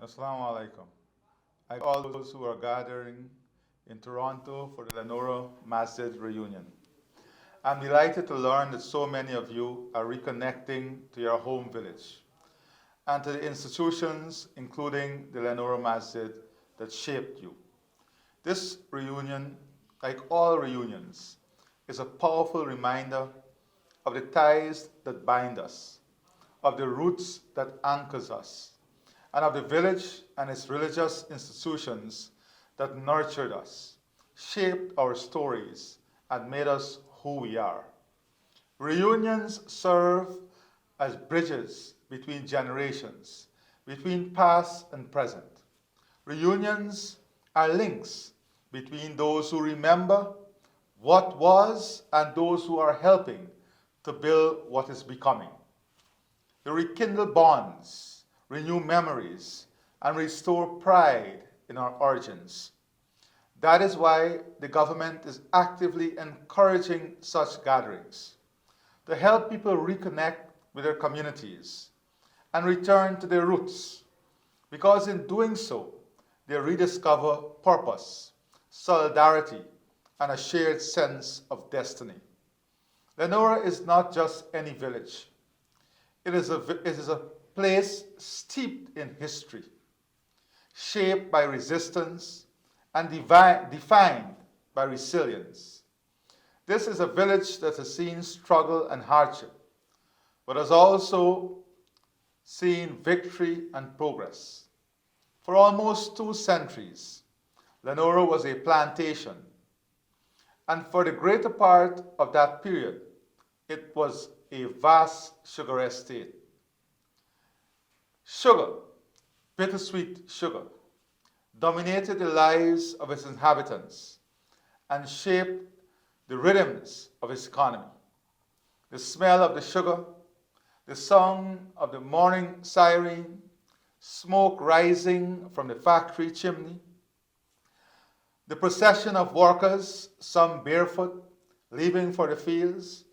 Assalamu alaikum. I all those who are gathering in Toronto for the Leonora Masjid reunion. I'm delighted to learn that so many of you are reconnecting to your home village and to the institutions, including the Leonora Masjid, that shaped you. This reunion, like all reunions, is a powerful reminder of the ties that bind us, of the roots that anchors us, and of the village and its religious institutions that nurtured us, shaped our stories, and made us who we are. Reunions serve as bridges between generations, between past and present. Reunions are links between those who remember what was and those who are helping to build what is becoming. They rekindle bonds, renew memories, and restore pride in our origins. That is why the government is actively encouraging such gatherings to help people reconnect with their communities and return to their roots, because in doing so, they rediscover purpose, solidarity, and a shared sense of destiny. Leonora is not just any village. It is a place steeped in history, shaped by resistance and defined by resilience. This is a village that has seen struggle and hardship, but has also seen victory and progress. For almost 2 centuries, Leonora was a plantation, and for the greater part of that period, it was a vast sugar estate. Sugar, bittersweet sugar, dominated the lives of its inhabitants and shaped the rhythms of its economy. The smell of the sugar, the song of the morning siren, smoke rising from the factory chimney, the procession of workers, some barefoot, leaving for the fields,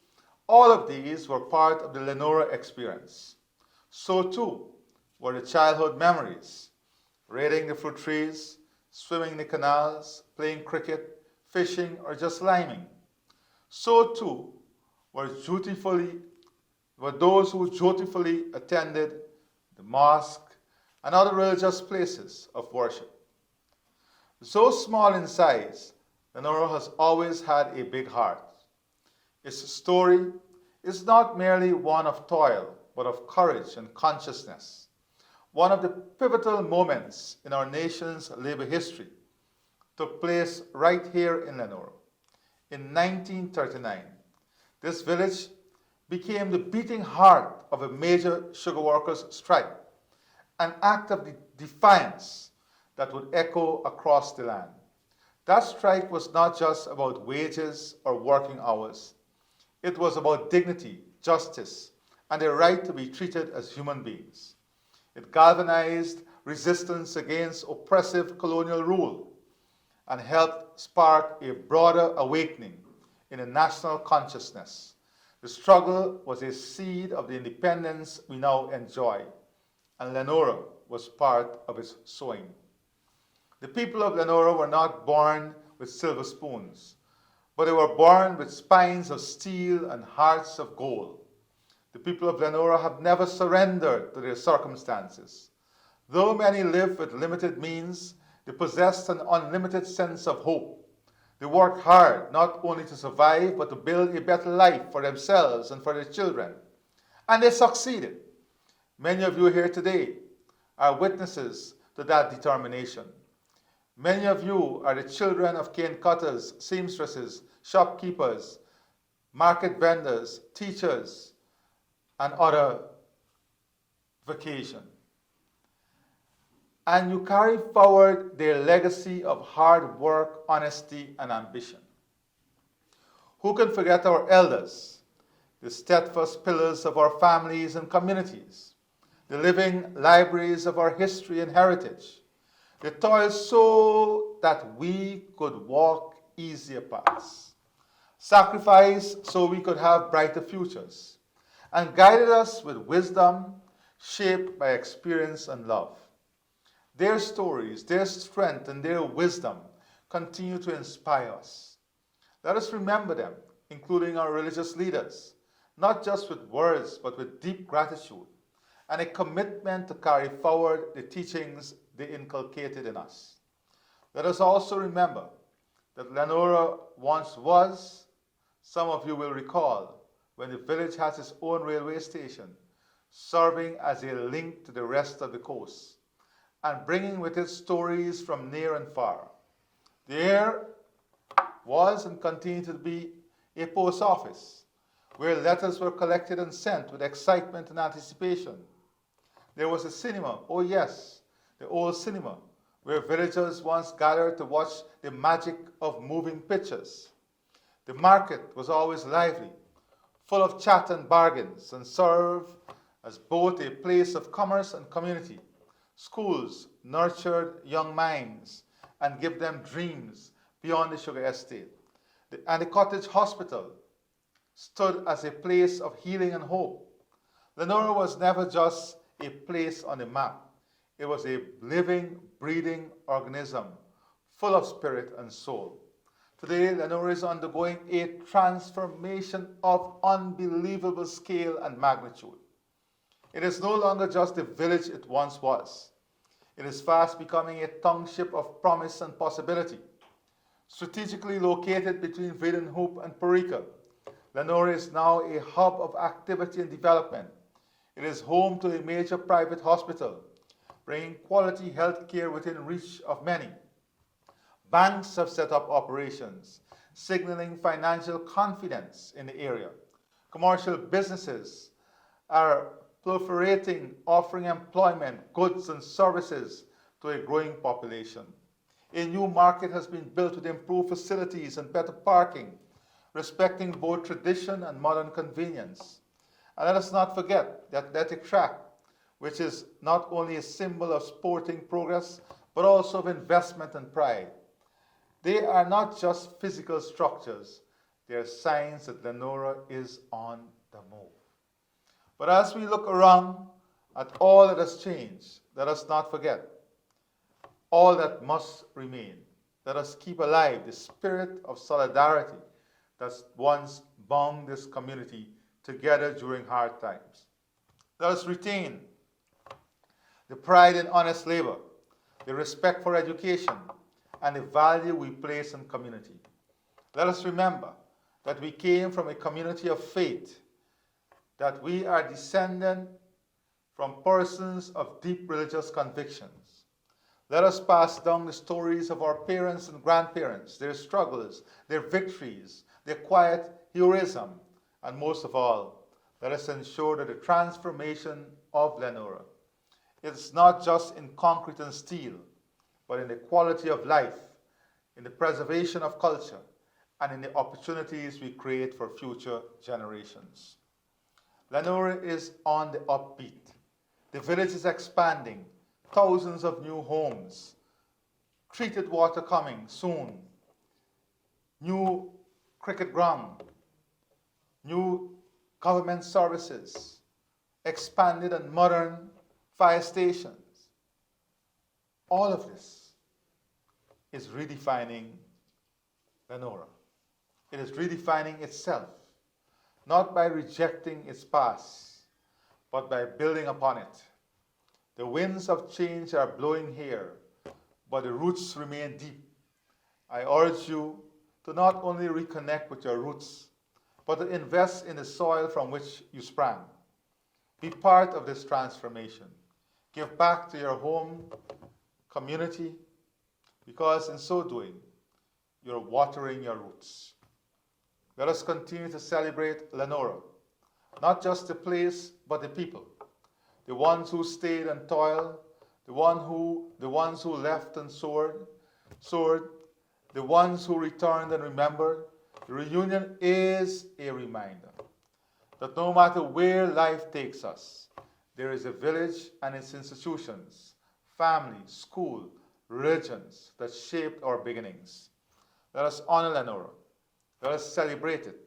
all of these were part of the Leonora experience. So too were the childhood memories, raiding the fruit trees, swimming in the canals, playing cricket, fishing, or just liming. So too were those who dutifully attended the mosque and other religious places of worship. So small in size, Leonora has always had a big heart. Its story is not merely one of toil, but of courage and consciousness. One of the pivotal moments in our nation's labor history took place right here in Leonora. In 1939, this village became the beating heart of a major sugar workers' strike, an act of defiance that would echo across the land. That strike was not just about wages or working hours. It was about dignity, justice, and the right to be treated as human beings. It galvanized resistance against oppressive colonial rule and helped spark a broader awakening in the national consciousness. The struggle was a seed of the independence we now enjoy, and Leonora was part of its sowing. The people of Leonora were not born with silver spoons, but they were born with spines of steel and hearts of gold. The people of Leonora have never surrendered to their circumstances. Though many live with limited means, they possessed an unlimited sense of hope. They worked hard not only to survive, but to build a better life for themselves and for their children. And they succeeded. Many of you here today are witnesses to that determination. Many of you are the children of cane cutters, seamstresses, shopkeepers, market vendors, teachers, and other vocation. And you carry forward their legacy of hard work, honesty, and ambition. Who can forget our elders, the steadfast pillars of our families and communities, the living libraries of our history and heritage? They toiled so that we could walk easier paths, sacrifice so we could have brighter futures, and guided us with wisdom shaped by experience and love. Their stories, their strength, and their wisdom continue to inspire us. Let us remember them, including our religious leaders, not just with words, but with deep gratitude and a commitment to carry forward the teachings they inculcated in us. Let us also remember that Leonora once was, some of you will recall, when the village has its own railway station, serving as a link to the rest of the coast, and bringing with it stories from near and far. There was and continued to be a post office, where letters were collected and sent with excitement and anticipation. There was a cinema, oh yes, the old cinema, where villagers once gathered to watch the magic of moving pictures. The market was always lively, full of chat and bargains, and served as both a place of commerce and community. Schools nurtured young minds and gave them dreams beyond the sugar estate. And the cottage hospital stood as a place of healing and hope. Leonora was never just a place on the map. It was a living, breathing organism, full of spirit and soul. Today, Leonora is undergoing a transformation of unbelievable scale and magnitude. It is no longer just the village it once was. It is fast becoming a township of promise and possibility. Strategically located between Vadenhoop and Parika, Leonora is now a hub of activity and development. It is home to a major private hospital, bringing quality health care within reach of many. Banks have set up operations, signaling financial confidence in the area. Commercial businesses are proliferating, offering employment, goods, and services to a growing population. A new market has been built with improved facilities and better parking, respecting both tradition and modern convenience. And let us not forget the athletic track, which is not only a symbol of sporting progress, but also of investment and pride. They are not just physical structures, they are signs that Leonora is on the move. But as we look around at all that has changed, let us not forget all that must remain. Let us keep alive the spirit of solidarity that once bound this community together during hard times. Let us retain the pride in honest labor, the respect for education, and the value we place in community. Let us remember that we came from a community of faith, that we are descended from persons of deep religious convictions. Let us pass down the stories of our parents and grandparents, their struggles, their victories, their quiet heroism, and most of all, let us ensure that the transformation of Leonora is not just in concrete and steel, but in the quality of life, in the preservation of culture, and in the opportunities we create for future generations. Leonora is on the upbeat. The village is expanding, thousands of new homes, treated water coming soon, new cricket ground, new government services, expanded and modern fire stations. All of this is redefining Leonora. It is redefining itself, not by rejecting its past, but by building upon it. The winds of change are blowing here, but the roots remain deep. I urge you to not only reconnect with your roots, but to invest in the soil from which you sprang. Be part of this transformation. Give back to your home, community, because in so doing, you're watering your roots. Let us continue to celebrate Leonora, not just the place, but the people. The ones who stayed and toiled, the ones who left and soared, the ones who returned and remembered. The reunion is a reminder that no matter where life takes us, there is a village and its institutions, family, school, religions that shaped our beginnings. Let us honor Leonora, let us celebrate it,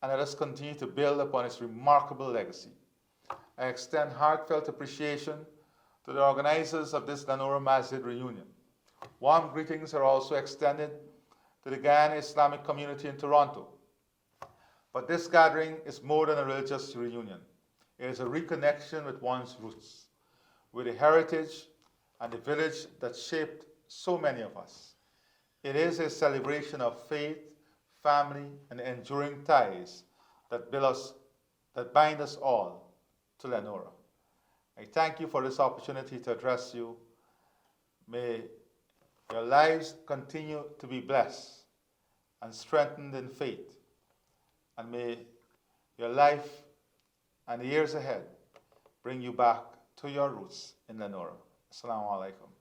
and let us continue to build upon its remarkable legacy. I extend heartfelt appreciation To the organizers of this Leonora Masjid reunion, warm greetings are also extended to the Guyana Islamic community in Toronto. But this gathering is more than a religious reunion. It is a reconnection with one's roots, with the heritage and the village that shaped so many of us. It is a celebration of faith, family, and enduring ties that bind us all to Leonora. I thank you for this opportunity to address you. May your lives continue to be blessed and strengthened in faith. And may your life and the years ahead bring you back to your roots in Leonora. Assalamu alaikum.